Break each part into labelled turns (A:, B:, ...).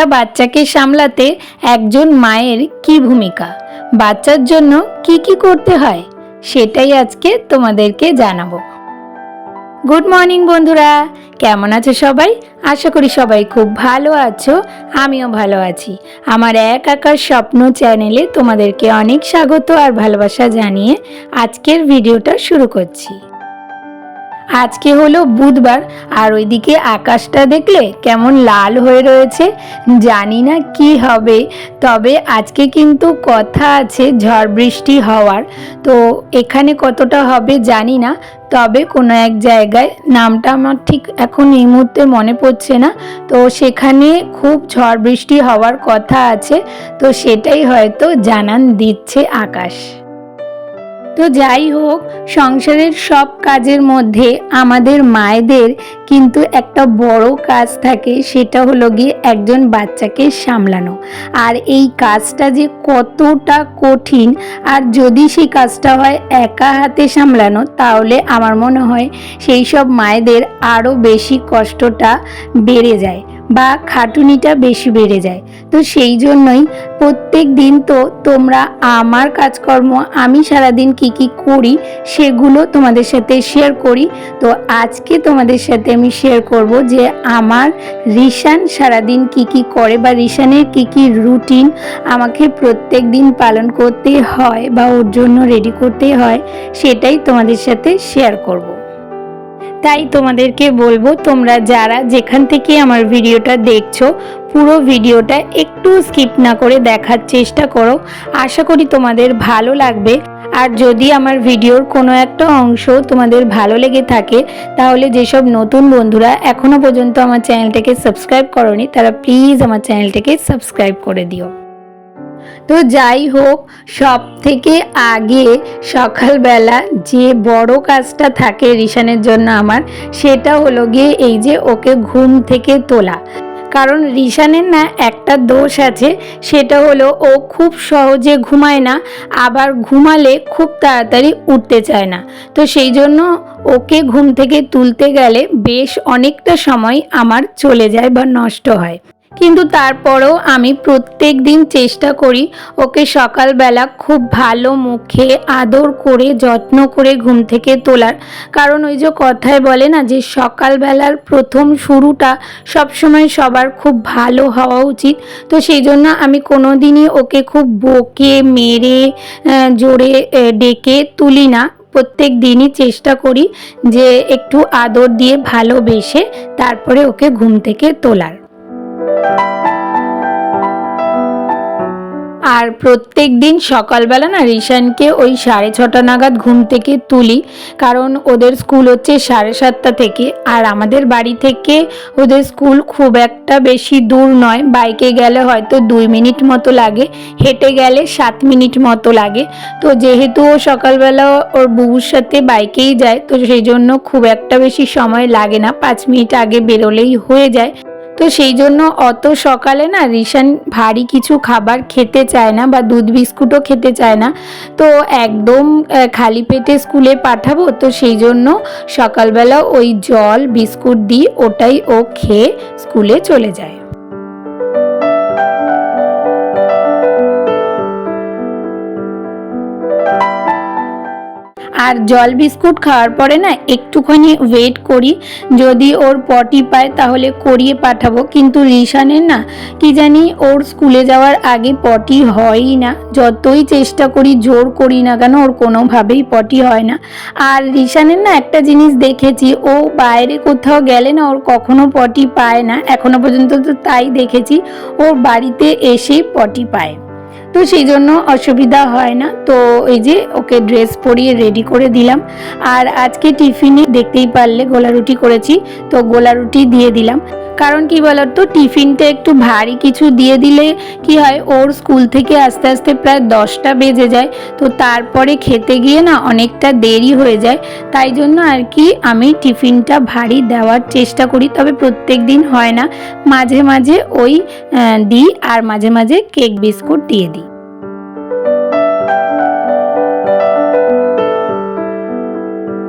A: একটা বাচ্চাকে সামলাতে একজন মায়ের কি ভূমিকা, বাচ্চার জন্য কি কি করতে হয় সেটাই আজকে তোমাদেরকে জানাবো। গুড মর্নিং বন্ধুরা, কেমন আছো সবাই? আশা করি সবাই খুব ভালো আছো, আমিও ভালো আছি। আমার এক আকার স্বপ্ন চ্যানেলে তোমাদেরকে অনেক স্বাগত আর ভালোবাসা জানিয়ে আজকের ভিডিওটা শুরু করছি। আজকে হলো বুধবার, আর ওইদিকে আকাশটা দেখলে কেমন লাল হয়ে রয়েছে। জানি না কি হবে, তবে আজকে কিন্তু কথা আছে ঝড় বৃষ্টি হওয়ার। তো এখানে কতটা হবে জানি না, তবে কোনো এক জায়গায়, নামটা আমার ঠিক এখন এই মুহূর্তে মনে পড়ছে না, তো সেখানে খুব ঝড় বৃষ্টি হওয়ার কথা আছে। তো সেটাই হয়তো জানান দিচ্ছে আকাশ। তো যাই হোক, সংসারের সব কাজের মধ্যে আমাদের মায়েদের কিন্তু একটা বড় কাজ থাকে, সেটা হলো গিয়ে একজন বাচ্চাকে সামলানো। আর এই কাজটা যে কতটা কঠিন, আর যদি সেই কাজটা হয় একা হাতে সামলানো, তাহলে আমার মনে হয় সেই সব মায়েদের আরও বেশি কষ্টটা বেড়ে যায় বা খাটুনিটা বেশি বেড়ে যায়। তো সেই জন্যই প্রত্যেক দিন তো তোমরা আমার কাজকর্ম, আমি সারাদিন কি কি করি সেগুলো তোমাদের সাথে শেয়ার করি। তো আজকে তোমাদের সাথে আমি শেয়ার করব যে আমার রিশান সারাদিন কি কি করে, বা রিশানের কি কি রুটিন আমাকে প্রত্যেক দিন পালন করতে হয় বা ওর জন্য রেডি করতে হয়, সেটাই তোমাদের সাথে শেয়ার করব। তাই তোমাদেরকে বলবো, তোমরা যারা যেখান থেকে আমার ভিডিওটা দেখছো, পুরো ভিডিওটা একটু স্কিপ না করে দেখার চেষ্টা করো। আশা করি তোমাদের ভালো লাগবে। আর যদি আমার ভিডিওর কোনো একটা অংশ তোমাদের ভালো লেগে থাকে, তাহলে যেসব নতুন বন্ধুরা এখনো পর্যন্ত আমার চ্যানেলটাকে সাবস্ক্রাইব করোনি, তারা প্লিজ আমার চ্যানেলটাকে সাবস্ক্রাইব করে দিও। তো যাই হোক, সব থেকে আগে সকালবেলা যে বড় কাজটা থাকে রিশানের জন্য আমার, সেটা হলো গিয়ে এই যে ওকে ঘুম থেকে তোলা। কারণ রিশানের না একটা দোষ আছে, সেটা হলো ও খুব সহজে ঘুমায় না, আবার ঘুমালে খুব তাড়াতাড়ি উঠতে চায় না। তো সেই জন্য ওকে ঘুম থেকে তুলতে গেলে বেশ অনেকটা সময় আমার চলে যায় বা নষ্ট হয়। কিন্তু তারপরেও আমি প্রত্যেক দিন চেষ্টা করি ওকে সকালবেলা খুব ভালো মুখে আদর করে যত্ন করে ঘুম থেকে তোলার। কারণ ওই যে কথায় বলে না, যে সকালবেলার প্রথম শুরুটা সবসময় সবার খুব ভালো হওয়া উচিত। তো সেই জন্য আমি কোনো দিনই ওকে খুব বকে মেরে জোরে ডেকে তুলি না। প্রত্যেক দিনই চেষ্টা করি যে একটু আদর দিয়ে ভালোবেসে তারপরে ওকে ঘুম থেকে তোলার। আর প্রত্যেক দিন সকালবেলা না রিশানকে ওই 6:30 নাগাদ ঘুম থেকে তুলি, কারণ ওদের স্কুল হচ্ছে 7:30 থেকে। আর আমাদের বাড়ি থেকে ওদের স্কুল খুব একটা বেশি দূর নয়, বাইকে গেলে হয়তো 2 মিনিট মতো লাগে, হেঁটে গেলে 7 মিনিট মতো লাগে। তো যেহেতু ও সকালবেলা ওর বুবুর সাথে বাইকেই যায়, তো সেই জন্য খুব একটা বেশি সময় লাগে না, 5 মিনিট আগে বেরোলেই হয়ে যায়। তো সেই জন্য অত সকালে না রিশান ভারী কিছু খাবার খেতে চায় না, বা দুধ বিস্কুটও খেতে চায় না। তো একদম খালি পেটে স্কুলে পাঠাবো, তো সেই জন্য সকালবেলা ওই জল বিস্কুট দিই, ওটাই ও খেয়ে স্কুলে চলে যায়। আর জল বিস্কুট খাওয়ার পরে না একটুখানি ওয়েট করি, যদি ওর পটি পায় তাহলে করিয়ে পাঠাবো। কিন্তু রিশানের না কি জানি ওর স্কুলে যাওয়ার আগে পটি হয়ই না, যতই চেষ্টা করি জোর করি না কেন ওর কোনোভাবেই পটি হয় না। আর রিশানের না একটা জিনিস দেখেছি, ও বাইরে কোথাও গেলে না ওর কখনো পটি পায় না, এখনো পর্যন্ত তো তাই দেখেছি, ওর বাড়িতে এসেই পটি পায়। তো সেই জন্য অসুবিধা হয় না। তো এই যে ওকে ড্রেস পরিয়ে রেডি করে দিলাম। আর আজকে টিফিনে দেখতেই পারলে গোলা রুটি করেছি, তো গোলা রুটি দিয়ে দিলাম। কারণ কি বলতো, টিফিনটা একটু ভারী কিছু দিয়ে দিলে কি হয়, ওর স্কুল থেকে আস্তে আস্তে প্রায় 10টা বেজে যায়, তো তারপরে খেতে গিয়ে না অনেকটা দেরি হয়ে যায়। তাই জন্য আর কি আমি টিফিনটা ভারী দেওয়ার চেষ্টা করি, তবে প্রত্যেক দিন হয় না, মাঝে মাঝে ওই দিই, আর মাঝে মাঝে কেক বিস্কুট দিয়ে দিই।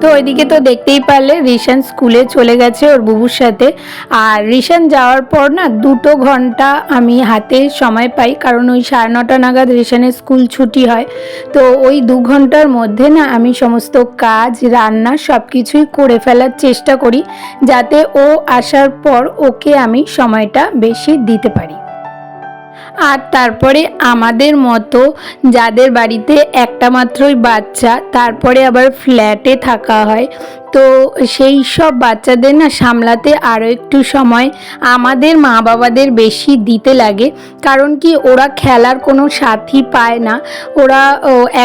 A: তো ওইদিকে তো দেখতেই পারলে রিশান স্কুলে চলে গেছে ওর বুবুর সাথে। আর রিশান যাওয়ার পর না 2 ঘন্টা আমি হাতে সময় পাই, কারণ ওই 9:30 নাগাদ রিশানের স্কুল ছুটি হয়। তো ওই 2 ঘন্টার মধ্যে না আমি সমস্ত কাজ রান্না সব কিছুই করে ফেলার চেষ্টা করি, যাতে ও আসার পর ওকে আমি সময়টা বেশি দিতে পারি। আর তারপরে আমাদের মতো যাদের বাড়িতে একটা মাত্রই বাচ্চা, তারপরে আবার ফ্ল্যাটে থাকা হয়, তো সেই সব বাচ্চাদের না সামলাতে আরও একটু সময় আমাদের মা বাবাদের বেশি দিতে লাগে। কারণ কি, ওরা খেলার কোনো সাথী পায় না, ওরা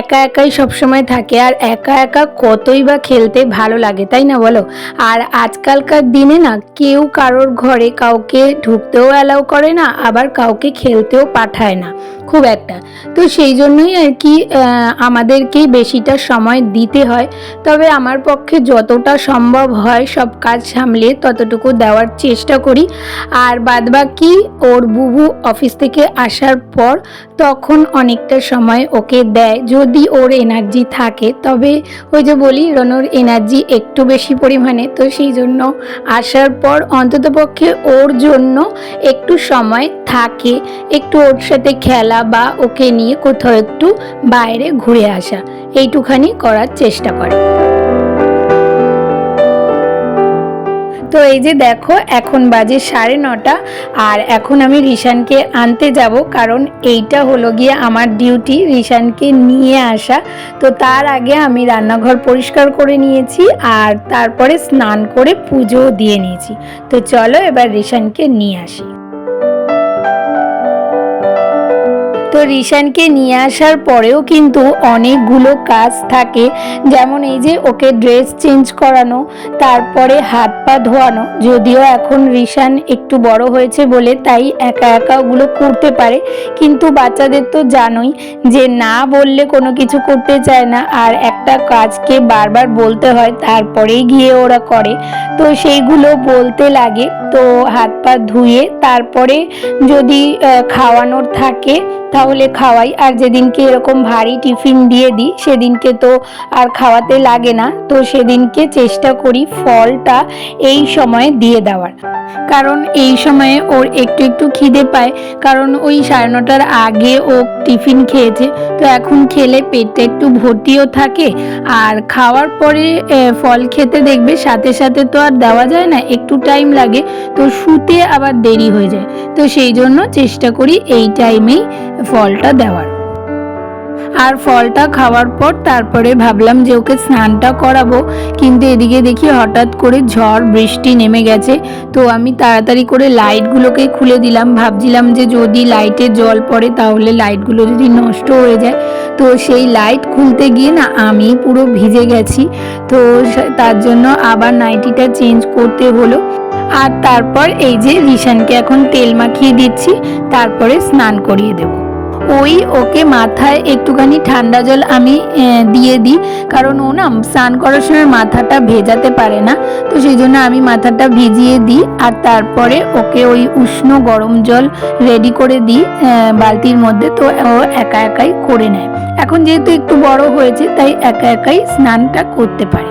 A: একা একাই সবসময় থাকে। আর একা একা কতই বা খেলতে ভালো লাগে, তাই না বলো? আর আজকালকার দিনে না কেউ কারোর ঘরে কাউকে ঢুকতেও অ্যালাউ করে না, আবার কাউকে খেলতেও পাঠায় না খুব একটা। তো সেই জন্যই আর কি আমাদেরকেই বেশিটা সময় দিতে হয়। তবে আমার পক্ষে যতটা সম্ভব হয় সব কাজ সামলে ততটুকু দেওয়ার চেষ্টা করি। আর বাদবাকি ওর বুবু অফিস থেকে আসার পর তখন অনেকটা সময় ওকে দেয়, যদি ওর এনার্জি থাকে। তবে ওই যে বলি, রনোর এনার্জি একটু বেশি পরিমাণে, তো সেই জন্য আসার পর অন্ততপক্ষে ওর জন্য একটু সময় থাকে, একটু ওর সাথে খেলা বা ওকে নিয়ে কোথাও একটু বাইরে ঘুরে আসা, এইটুখানি করার চেষ্টা করে। তো এই যে দেখো, এখন বাজে 9:30, আর এখন আমি রিশানকে আনতে যাব, কারণ এইটা হলো গিয়ে আমার ডিউটি, রিশানকে নিয়ে আসা। তো তার আগে আমি রান্নাঘর পরিষ্কার করে নিয়েছি, আর তারপরে স্নান করে পুজো দিয়ে নিয়েছি। তো চলো এবার রিশানকে নিয়ে আসি। তো রিশানকে নিয়ে আসার পরেও কিন্তু অনেকগুলো কাজ থাকে, যেমন এই যে ওকে ড্রেস চেঞ্জ করানো, তারপরে হাত পা ধোয়ানো। যদিও এখন রিশান একটু বড় হয়েছে বলে তাই একা একা ওগুলো করতে পারে, কিন্তু বাচ্চাদের তো জানোই যে না বললে কোনো কিছু করতে চায় না, আর একটা কাজকে বারবার বলতে হয় তারপরেই গিয়ে ওরা করে। তো সেইগুলো বলতে লাগে। তো হাত পা ধুয়ে তারপরে যদি খাওয়ানোর থাকে তাহলে খাওয়াই, আর যেদিনকে এরকম ভারী টিফিন দিয়ে দিই সেদিনকে তো আর খাওয়াতে লাগে না। তো সেদিনকে চেষ্টা করি ফলটা এই সময়ে দিয়ে দেওয়ার, কারণ এই সময়ে ওর একটু একটু খিদে পায়, কারণ ওই 9:30 আগে ও টিফিন খেয়েছে। তো এখন খেলে পেটটা একটু ভর্তিও থাকে, আর খাওয়ার পরে ফল খেতে দেখবে সাথে সাথে তো আর দেওয়া যায় না, একটু টাইম লাগে, তো শুতে আবার দেরি হয়ে যায়। তো সেই জন্য চেষ্টা করি এই টাইমেই ফলটা দেওয়ার। আর ফলটা খাওয়ার পর তারপরে ভাবলাম যে ওকে স্নানটা করাবো, কিন্তু এদিকে দেখি হঠাৎ করে ঝড় বৃষ্টি নেমে গেছে। তো আমি তাড়াতাড়ি করে লাইটগুলোকে খুলে দিলাম, ভাবছিলাম যে যদি লাইটে জল পড়ে তাহলে লাইটগুলো যদি নষ্ট হয়ে যায়। তো সেই লাইট খুলতে গিয়ে না আমি পুরো ভিজে গেছি, তো তার জন্য আবার নাইটিটা চেঞ্জ করতে হলো। আর তারপর এই যে রিশানকে এখন তেল মাখিয়ে দিচ্ছি, তারপরে স্নান করিয়ে দেবো। ওই ওকে মাথায় একটুখানি ঠান্ডা জল আমি দিয়ে দিই, কারণ ও না স্নান করার সময় মাথাটা ভেজাতে পারে না। তো সেই জন্য আমি মাথাটা ভিজিয়ে দিই, আর তারপরে ওকে ওই উষ্ণ গরম জল রেডি করে দিই বালতির মধ্যে। তো ও একা একাই করে নেয়, এখন যেহেতু একটু বড় হয়েছে তাই একা একাই স্নানটা করতে পারে।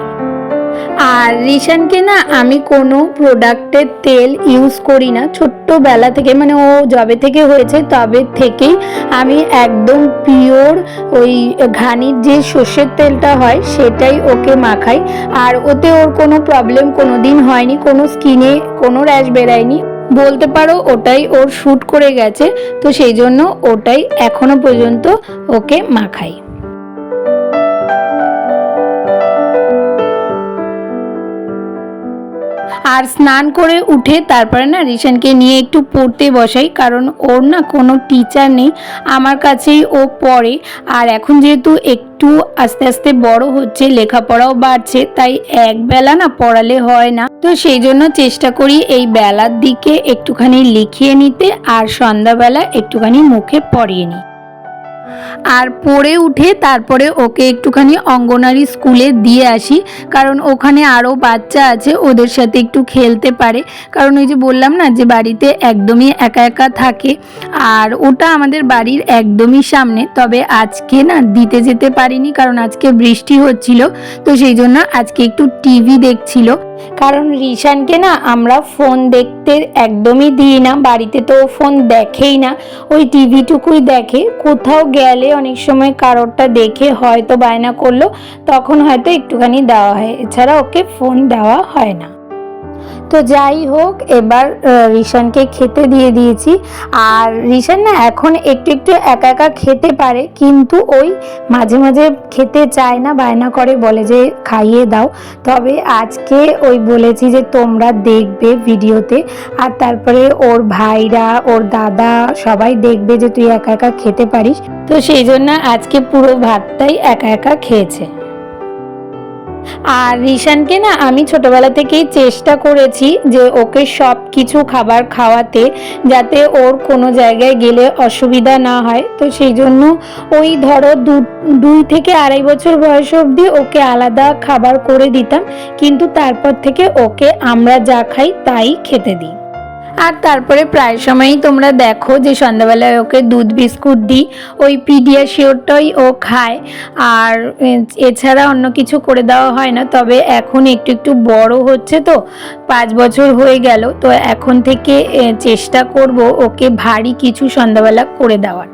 A: আর রিশানকে না আমি কোনো প্রোডাক্টের তেল ইউজ করি না ছোট্টবেলা থেকে, মানে ও যবে থেকে হয়েছে তবে থেকেই আমি একদম পিওর ওই ঘানির যে সর্ষের তেলটা হয় সেটাই ওকে মাখাই। আর ওতে ওর কোনো প্রবলেম কোনো দিন হয়নি, কোনো স্কিনে কোনো র্যাশ বেরায়নি, বলতে পারো ওটাই ওর শ্যুট করে গেছে। তো সেই জন্য ওটাই এখনো পর্যন্ত ওকে মাখাই। আর স্নান করে উঠে তারপরে না রিশানকে নিয়ে একটু পড়তে বসাই, কারণ ওর না কোনো টিচার নেই, আমার কাছেই ও পড়ে। আর এখন যেহেতু একটু আস্তে আস্তে বড় হচ্ছে, লেখাপড়াও বাড়ছে, তাই একবেলা না পড়ালে হয় না। তো সেই জন্য চেষ্টা করি এই বেলার দিকে একটুখানি লিখিয়ে নিতে, আর সন্ধ্যাবেলা একটুখানি মুখে পড়িয়ে নিই। আর পড়ে উঠে তারপরে ওকে একটুখানি অঙ্গনারী স্কুলে দিয়ে আসি, কারণ ওখানে আরও বাচ্চা আছে, ওদের সাথে একটু খেলতে পারে। কারণ ওই যে বললাম না যে বাড়িতে একদমই একা একা থাকে, আর ওটা আমাদের বাড়ির একদমই সামনে। তবে আজকে না দিতে যেতে পারিনি, কারণ আজকে বৃষ্টি হচ্ছিল, তো সেই জন্য আজকে একটু টিভি দেখছিল। কারণ রিশানকে না আমরা ফোন দেখতে একদমই দিই না, বাড়িতে তো ফোন দেখেই না, ওই টিভিটুকুই দেখে। কোথাও গেলে অনেক সময় কারোরটা দেখে হয়তো বায়না করলো, তখন হয়তো একটুখানি দেওয়া হয়, এছাড়া ওকে ফোন দেওয়া হয় না। তো যাই হোক, এবার রিশানকে খেতে দিয়ে দিয়েছি। আর রিশান না এখন একটু একটু একা একা খেতে পারে, কিন্তু ওই মাঝে মাঝে খেতে চায় না, বায়না করে, বলে যে খাইয়ে দাও। তবে আজকে ওই বলেছি যে তোমরা দেখবে ভিডিওতে, আর তারপরে ওর ভাইরা, ওর দাদা সবাই দেখবে যে তুই একা একা খেতে পারিস। তো সেই জন্য আজকে পুরো ভাতটাই একা একা খেয়েছে। আর রিশানকে না আমি ছোটবেলা থেকেই চেষ্টা করেছি যে ওকে সব কিছু খাবার খাওয়াতে, যাতে ওর কোনো জায়গায় গেলে অসুবিধা না হয়। তো সেই জন্য ওই ধরো 2 থেকে 2.5 বছর বয়স অবধি ওকে আলাদা খাবার করে দিতাম, কিন্তু তারপর থেকে ওকে আমরা যা খাই তাই খেতে দিই। আর তারপরে প্রায় সময়ই তোমরা দেখো যে সন্ধ্যাবেলায় ওকে দুধ বিস্কুট দিই, ওই পিডিয়াশিওরটাই ও খায়, আর এছাড়া অন্য কিছু করে দেওয়া হয় না। তবে এখন একটু একটু বড় হচ্ছে, তো 5 বছর হয়ে গেল, তো এখন থেকে চেষ্টা করব ওকে ভারী কিছু সন্ধ্যাবেলা করে দেওয়ার।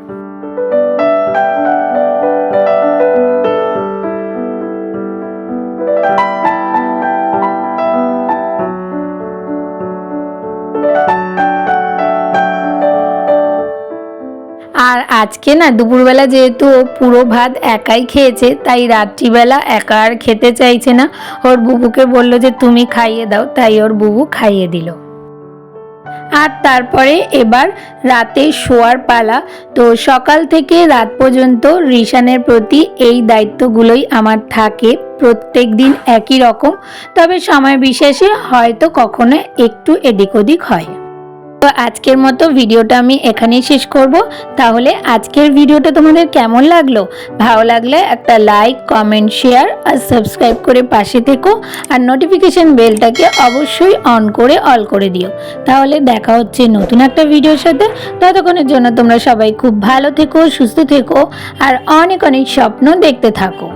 A: আর আজকে না দুপুরবেলা যেহেতু ও পুরো ভাত একাই খেয়েছে, তাই রাত্রিবেলা একা আর খেতে চাইছে না। ওর বুবুকে বলল যে তুমি খাইয়ে দাও, তাই ওর বুবু খাইয়ে দিল। আর তারপরে এবার রাতে শোয়ার পালা। তো সকাল থেকে রাত পর্যন্ত রিশানের প্রতি এই দায়িত্বগুলোই আমার থাকে, প্রত্যেক দিন একই রকম। তবে সময় বিশেষে হয়তো কখনো একটু এদিক ওদিক হয়। তো আজকের মতো ভিডিওটা আমি এখানেই শেষ করব। তাহলে আজকের ভিডিওটা তোমাদের কেমন লাগলো? ভালো লাগলে একটা লাইক, কমেন্ট, শেয়ার আর সাবস্ক্রাইব করে পাশে থেকো, আর নোটিফিকেশন বেলটাকে অবশ্যই অন করে অল করে দিও। তাহলে দেখা হচ্ছে নতুন একটা ভিডিওর সাথে। ততক্ষণের জন্য তোমরা সবাই খুব ভালো থেকো, সুস্থ থেকো, আর অনেক অনেক স্বপ্ন দেখতে থাকো।